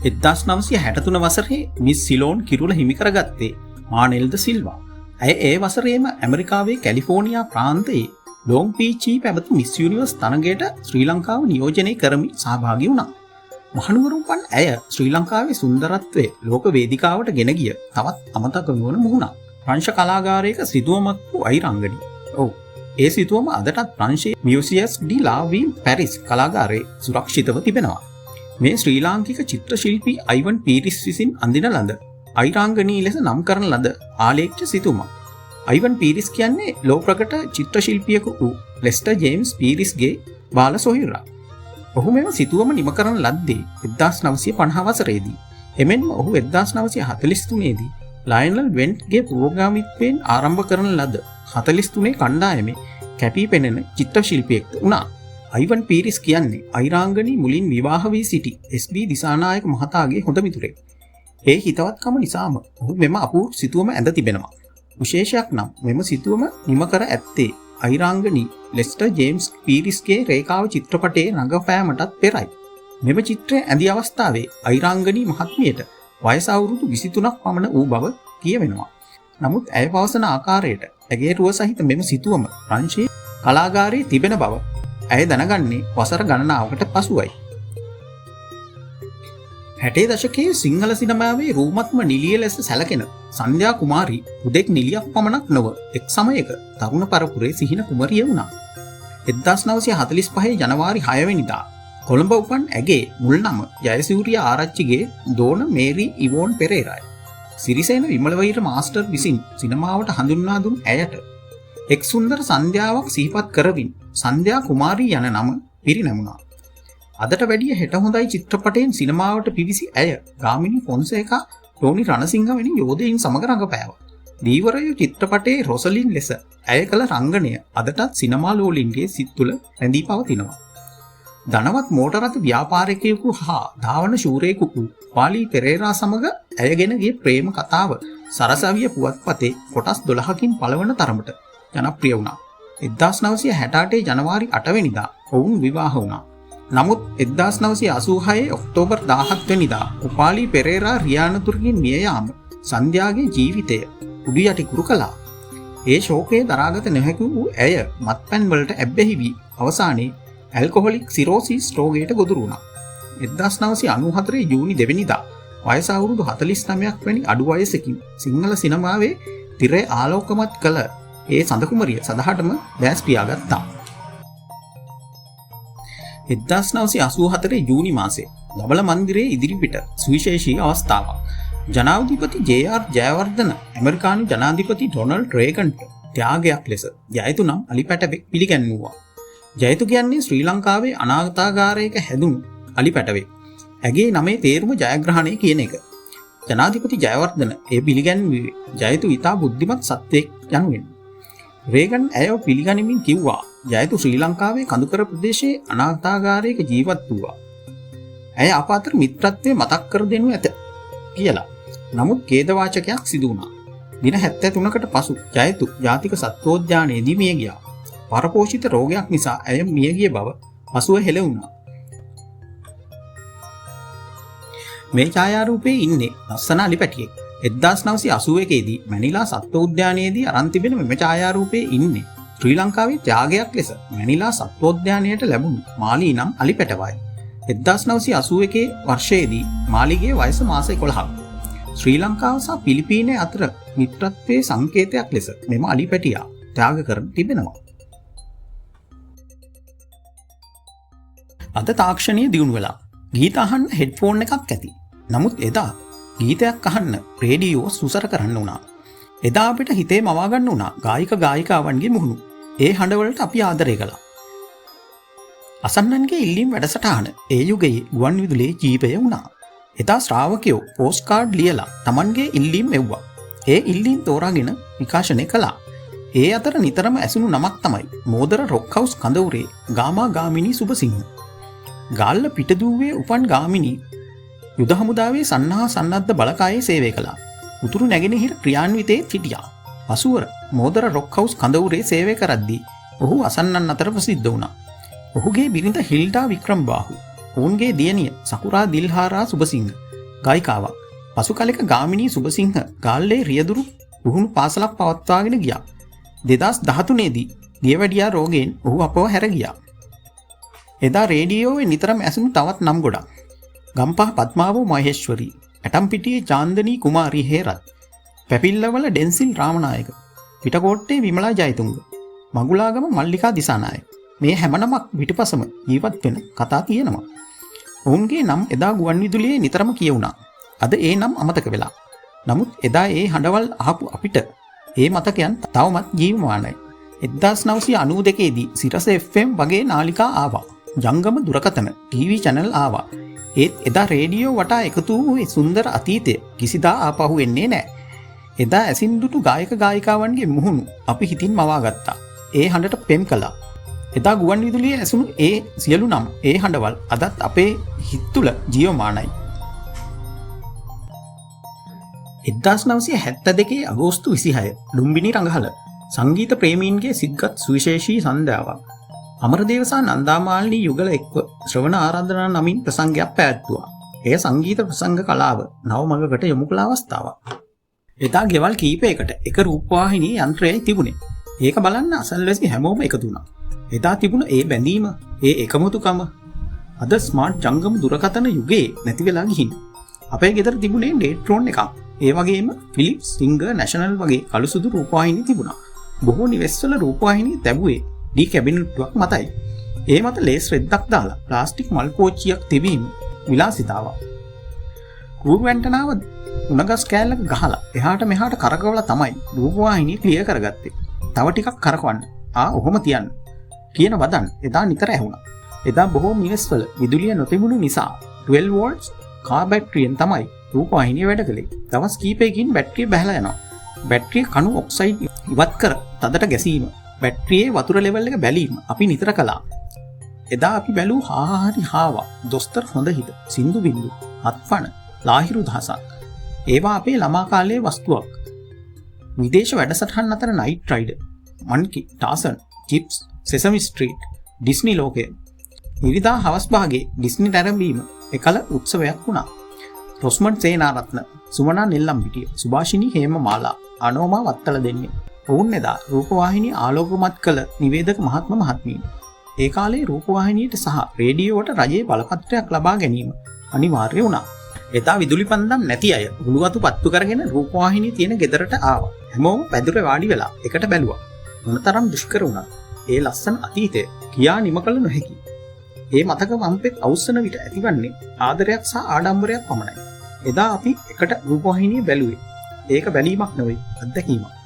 1963 වසරේ miss Ceylon කිරුළ හිමි කරගත්තේ මානෙල්ද සිල්වා. ඇය ඒ වසරේම ඇමරිකාවේ කැලිෆෝනියා ප්‍රාන්තයේ ලොං බීච් පැවති මිස් යුනිවර්ස් තරගයට ශ්‍රී ලංකාව නියෝජනය කරමින් සහභාගී වුණා. මහනුවරුන් වන් ඇය ශ්‍රී ලංකාවේ සුන්දරත්වය ලෝක වේදිකාවට ගෙන ගිය තවත් අමතක නොවන මුහුණක්. ප්‍රංශ කලාගාරයක සිතුවමක් වූ අයිරංගනී. ඒ සිතුවම අදටත් ප්‍රංශයේ මියුසියස් ඩි ලාවීන් පැරිස් කලාගාරයේ සුරක්ෂිතව තිබෙනවා. මේ ශ්‍රී ලාංකික චිත්‍ර ශිල්පී අයිවන් පීරිස් විසින් අඳින ලද අයිරාංගනී ලෙස නම් කරන ලද ආලේඛ්‍ය සිතුවමක්. අයිවන් පීරිස් කියන්නේ ලෝ ප්‍රකට චිත්‍ර ශිල්පියෙකු වූ ලෙස්ටර් ජේම්ස් පීරිස්ගේ බාල සොහොයුරා. ඔහු මෙම සිතුවම නිම කරන ලද්දේ 1950 වසරේදී. එමෙන්ම ඔහු 1943 දී ලයනල් වෙන්ට්ගේ පුරෝගාමීත්වයෙන් ආරම්භ කරන ලද 43 කණ්ඩායමේ කැපී පෙනෙන චිත්‍ර ශිල්පියෙක්ද වුණා. අයිවන් පීරිස් කියන්නේ අයිරාංගනී මුලින් විවාහ වී සිටි SB දිසානායක මහතාගේ හොඳ මිතුරෙක්. ඒ හිතවත්කම නිසාම ඔහු මෙම අපූර්ව සිතුවම ඇඳ තිබෙනවා. විශේෂයක් නම් මෙම සිතුවම නිම කර ඇත්තේ අයිරාංගනී ලෙස්ටර් ජේම්ස් පීරිස්ගේ රේඛාව චිත්‍රපටයේ රඟපෑමටත් පෙරයි. මෙම චිත්‍රය ඇඳි අවස්ථාවේ අයිරාංගනී මහත්මියට වයස අවුරුදු 23ක් පමණ වූ බව කියවෙනවා. නමුත් ඇය පවසන ආකාරයට ඇගේ රුව සහිත මෙම සිතුවම ප්‍රංශයේ කලාගාරයේ තිබෙන බව ඇය දැනගන්නේ වසර ගණනාවකට පසුවයි. 60 දශකයේ සිංහල සිනමාවේ රූමත්ම නිළිය ලෙස සැලකෙන සන්ධ්‍යා කුමාරී උදෙක් නිළියක් පමණක් නොව එක් සමයක තරුණ පරපුරේ සිහින කුමරිය වුණා. 1945 ජනවාරි 6 වෙනිදා කොළඹ උපන් ඇගේ මුල් නම ජයසූරිය ආරච්චිගේ දෝන මේරි ඉවෝන් පෙරේරායි. සිරිසේන විමලවීර මාස්ටර් විසින් සිනමාවට හඳුන්වා දුන් ඇයට එක් සුන්දර සන්ධ්‍යාවක් සිහිපත් කරමින් සන්ධ්‍යා කුමාරී යන නම පිරිනැමුණා. අදට වැඩිය හෙට හොඳයි චිත්‍රපටයෙන් සිනමාවට පිවිසි ඇය ගාමිණී ෆොන්සේකා, ටෝනි රණසිංහ වැනි යෝධයින් සමග රඟපෑවා. දීවරයෝ චිත්‍රපටයේ රොසලින් ලෙස ඇය කළ රංගනය අදටත් සිනමා ලෝලින්ගේ සිත් තුළ රැඳී පවතිනවා. ධනවත් මෝටර් රථ ව්‍යාපාරිකයෙකු හා ධාවන ශූරයෙකු වූ පාලි පෙරේරා සමග ඇයගෙන ගිය ප්‍රේම කතාව සරසවිය පුවත්පතේ කොටස් 12කින් පළවන තරමට ජනප්‍රිය වුණා. 1968 ජනවාරි 8 වෙනිදා ඔවුන් විවාහ වුණා. නමුත් 1986 ඔක්තෝබර් 17 වෙනිදා උපාලි පෙරේරා රියානතුරකින් මිය යාම සන්ධ්‍යාගේ ජීවිතය උඩු යටි කුරු කළා. ඒ ශෝකයේ දරාගත නොහැකි වූ ඇය මත්පැන් වලට ඇබ්බැහි වී අවසානයේ ඇල්කොහොලික් සිරෝසිස් රෝගයට ගොදුරු වුණා. 1994 ජූනි 2 වෙනිදා වයස අවුරුදු 49ක් වැනි අඩු වයසකින් සිංහල සිනමාවේ තිරය ආලෝකමත් කළ ඒ සඳකුමරිය සදහටම දැස් පියාගත්තා. 1984 ජූනි මාසයේ ලබල මන්දිරයේ ඉදිරිපිට සුවිශේෂී අවස්ථාවක්. ජනාධිපති ජේ.ආර්. ජයවර්ධන ඇමරිකානු ජනාධිපති ඩොනල්ඩ් රේගන්ට ත්‍යාගයක් ලෙස ජයතු නම් අලිපැටවෙක් පිළිගැන්වුවා. ජයතු කියන්නේ ශ්‍රී ලංකාවේ අනාගතාගාරයක හැදුණු අලිපැටවෙක්. ඇගේ නමේ තේරුම ජයග්‍රහණය කියන එක. ජනාධිපති ජයවර්ධන එය පිළිගැන්වුවේ ජයතු ඉතා බුද්ධිමත් සත්වෙක් යනුවෙන්. රේගන් ඇයව පිළිගනිමින් කිව්වා ජයතු ශ්‍රී ලංකාවේ කඳුකර ප්‍රදේශයේ අනාගතාගාරයක ජීවත් වූවා. ඇය අප අතර මිත්‍රත්වය මතක් කර දෙනු ඇත කියලා. නමුත් ඛේදවාචකයක් සිදු වුණා. දින 73කට පසු ජයතු ජාතික සත්වෝද්‍යානයේදී මිය ගියා. පරපෝෂිත රෝගයක් නිසා ඇය මිය ගිය බව පසුව හෙළ වුණා. මේ ඡායාරූපයේ ඉන්නේ ලස්සන අලිපැටියෙක්. 1981 දී මැනිලා සත්වෝද්‍යානයේදී අරන් තිබෙන මෙම ඡායාරූපයේ ඉන්නේ ශ්‍රී ලංකාවේ ත්‍යාගයක් ලෙස මැනිලා සත්වෝද්‍යානයට ලැබුණු මාලී නම් අලිපැටවයි. 1981 වර්ෂයේදී මාලිගේ වයස මාස 11ක්. ශ්‍රී ලංකාව සහ පිලිපීනය අතර මිත්‍රත්වයේ සංකේතයක් ලෙස මෙම අලිපැටියා ත්‍යාග කරන තිබෙනවා. අද තාක්ෂණය දියුණු වෙලා ගීත අහන්න හෙඩ්ෆෝන් එකක් ඇති. නමුත් එදා ගීතයක් අහන්න රේඩියෝ සුසර කරන්න වුණා. එදා අපිට හිතේ මවා ගන්න වුණා ගායික ගායිකාවන්ගේ මුහුණු. ඒ හඬවලට අපි ආදරය කළා. අසන්නන්ගේ ඉල්ලීම් වැඩසටහන ඒ යුගයේ ගුවන් විදුලියේ ජීවය වුණා. එදා ශ්‍රාවකයෝ පෝස්ට් කාඩ් ලියලා Tamanගේ ඉල්ලීම් එව්වා. ඒ ඉල්ලීම් තෝරාගෙන විකාශනය කළා. ඒ අතර නිතරම ඇසුණු නමක් තමයි මෝදර රොක් හවුස් කඳවුරේ ගාමා ගාමිණී සුබසිංහ. ගාල්ල පිටදුවේ උපන් ගාමිණී යුද හමුදාවේ සන්නා සන්නද්ධ බලකායේ සේවය කළා. උතුරු නැගෙනහිර ක්‍රියාන්විතයේ සිටියා. පසුවර මෝදර රොක් හවුස් කඳවුරේ සේවය කරද්දී ඔහු අසන්නන් අතර ප්‍රසිද්ධ වුණා. ඔහුගේ බිරිඳ හිල්ඩා වික්‍රම්බාහු, ඔවුන්ගේ දියණිය සකුරා දිල්හාරා සුබසිංහ ගායිකාවක්. පසු කලෙක ගාමිණී සුබසිංහ ගාල්ලේ රියදුරු පුහුණු පාසලක් පවත්වාගෙන ගියා. 2013 දී දියවැඩියා රෝගයෙන් ඔහු අපව හැර ගියා. එදා රේඩියෝවේ නිතරම ඇසුණු තවත් නම් ගොඩක්. ගම්පහ පద్මාවෝ මහේශ්වරී, ඇටම්පිටියේ චාන්දනී කුමාරී හේරත්, පැපිල්ලවල ඩෙන්සිල් රාමනායක, පිටකොට්ටේ විමලා ජයතුංග, මගුලාගම මල්ලිකා දිසානායක. මේ හැම නමක් පිටිපසම ජීවත් වෙන කතා තියෙනවා. ඔවුන්ගේ නම් එදා ගුවන්විදුලියේ නිතරම කියවුණා. අද ඒ නම් අමතක වෙලා. නමුත් එදා ඒ හඬවල් අහපු අපිට ඒ මතකයන් තවමත් ජීවමානයි. 1992 දී සිරස FM වගේ නාලිකා ආවා. ජංගම දුරකථන ටීවී channel ආවා. ඒත් එදා රේඩියෝ වටා එකතු වූ ඒ සුන්දර අතීතය කිසිදා ආපහු එන්නේ නැහැ. එදා ඇසින් දුටු ගායක ගායිකාවන්ගේ මුහුණු අපි හිතින් මවා ගත්තා. ඒ හඬට පෙම් කළා. එදා ගුවන්විදුලියේ ඇසුණු ඒ සියලු නම් ඒ හඬවල් අදත් අපේ හිත් තුළ ජීවමානයි. 1972 අගෝස්තු 26 ලුම්බිනි රඟහල සංගීත ප්‍රේමීන්ගේ සිත්ගත් සුවිශේෂී සන්ධ්‍යාවක්. අමරදේව සහ නන්දාමාලිනී යුගල එක්ව ශ්‍රවණ ආරාධනා නමින් ප්‍රසංගයක් පැවැත්වුවා. එය සංගීත ප්‍රසංග කලාව නව මඟකට යොමු කළ අවස්ථාවක්. එදා ගෙවල් කීපයකට එක රූපවාහිනී යන්ත්‍රයයි තිබුණේ. ඒක බලන්න අසල්වැසි හැමෝම එකතු වුණා. එදා තිබුණ ඒ බැඳීම, ඒ එකමුතුකම අද ස්මාර්ට් ජංගම දුරකථන යුගයේ නැති වෙලා ගිහින්. අපේ ගෙදර තිබුණේ ඩේට්‍රෝන් එකක්. ඒ වගේම ෆිලිප්ස්, සිංගර්, නැෂනල් වගේ කළුසුදු රූපවාහිනී තිබුණා. බොහෝ නිවෙස්වල රූපවාහිනී තැබුවේ ඩී කැබිනට්ටුවක් මතයි. ඒ මත ලේස් රෙද්දක් දාලා ප්ලාස්ටික් මල් පෝච්චියක් තිබීම විලාසිතාවක්. රූප ඇන්ටනාව උණගස් කෑල්ලක ගහලා එහාට මෙහාට කරකවලා තමයි රූපවාහිනී ක්ලියර් කරගත්තේ. තව ටිකක් කරකවන්න. ඔහොම තියන්න. කියන වදන් එදා නිතර ඇහුණා. එදා බොහෝ නිවෙස්වල විදුලිය නොතිබුණු නිසා 12 වෝල්ට්ස් කාර් බැටරියෙන් තමයි රූපවාහිනිය වැඩ කළේ. දවස් කීපයකින් බැටරිය බැහැලා යනවා. බැටරිය කණු ඔක්සයිඩ් ඉවත් කර තදට ගැසීම, බැටරියේ වතුර ලෙවල් එක බැලීම අපි නිතර කළා. එදා අපි බැලූ හාහරි හාවා, දොස්තර හොඳ හිත, සින්දු බින්දු, අත්පන, ලාහිරු දහසක්. ඒවා අපේ ළමා කාලයේ වස්තුවක්. විදේශ වැඩසටහන් අතර Knight Rider, Monkey, Tarzan, Chips, Sesame Street, Disney ලෝකය. ඉරිදා හවස් භාගයේ ඩිස්නි නැරඹීම එකල උත්සවයක් වුණා. රොස්මන්ඩ් සේනාරත්න, සුමනා නෙල්ලම්පිටිය, සුභාෂිනී හේමමාලා, අනෝමා වත්තල දෙන්නේ. ඔවුන් එදා රූපවාහිනී ආලෝකමත් කළ නිවේදක මහත්ම මහත්මීන්. ඒ කාලේ රූපවාහිනියට සහ රේඩියෝවට රජයේ බලපත්‍රයක් ලබා ගැනීම අනිවාර්ය වුණා. එදා විදුලි පන්දම් නැති අය උළුවතු පත්තු කරගෙන රූපවාහිනිය තියෙන ගෙදරට ආවා. හැමෝම පැදුරේ වාඩි වෙලා එකට බැලුවා. මොනතරම් දුෂ්කර වුණත් ඒ ලස්සන අතීතය කියා නිම කළ නොහැකි. ඒ මතක වම්පෙත් අවුස්සන විට ඇතිවන්නේ ආදරයක් සහ ආඩම්බරයක් පමණයි. එදා අපි එකට රූපවාහිනිය බැලුවේ. ඒක බැලීමක් නෙවෙයි, අත්දැකීමක්.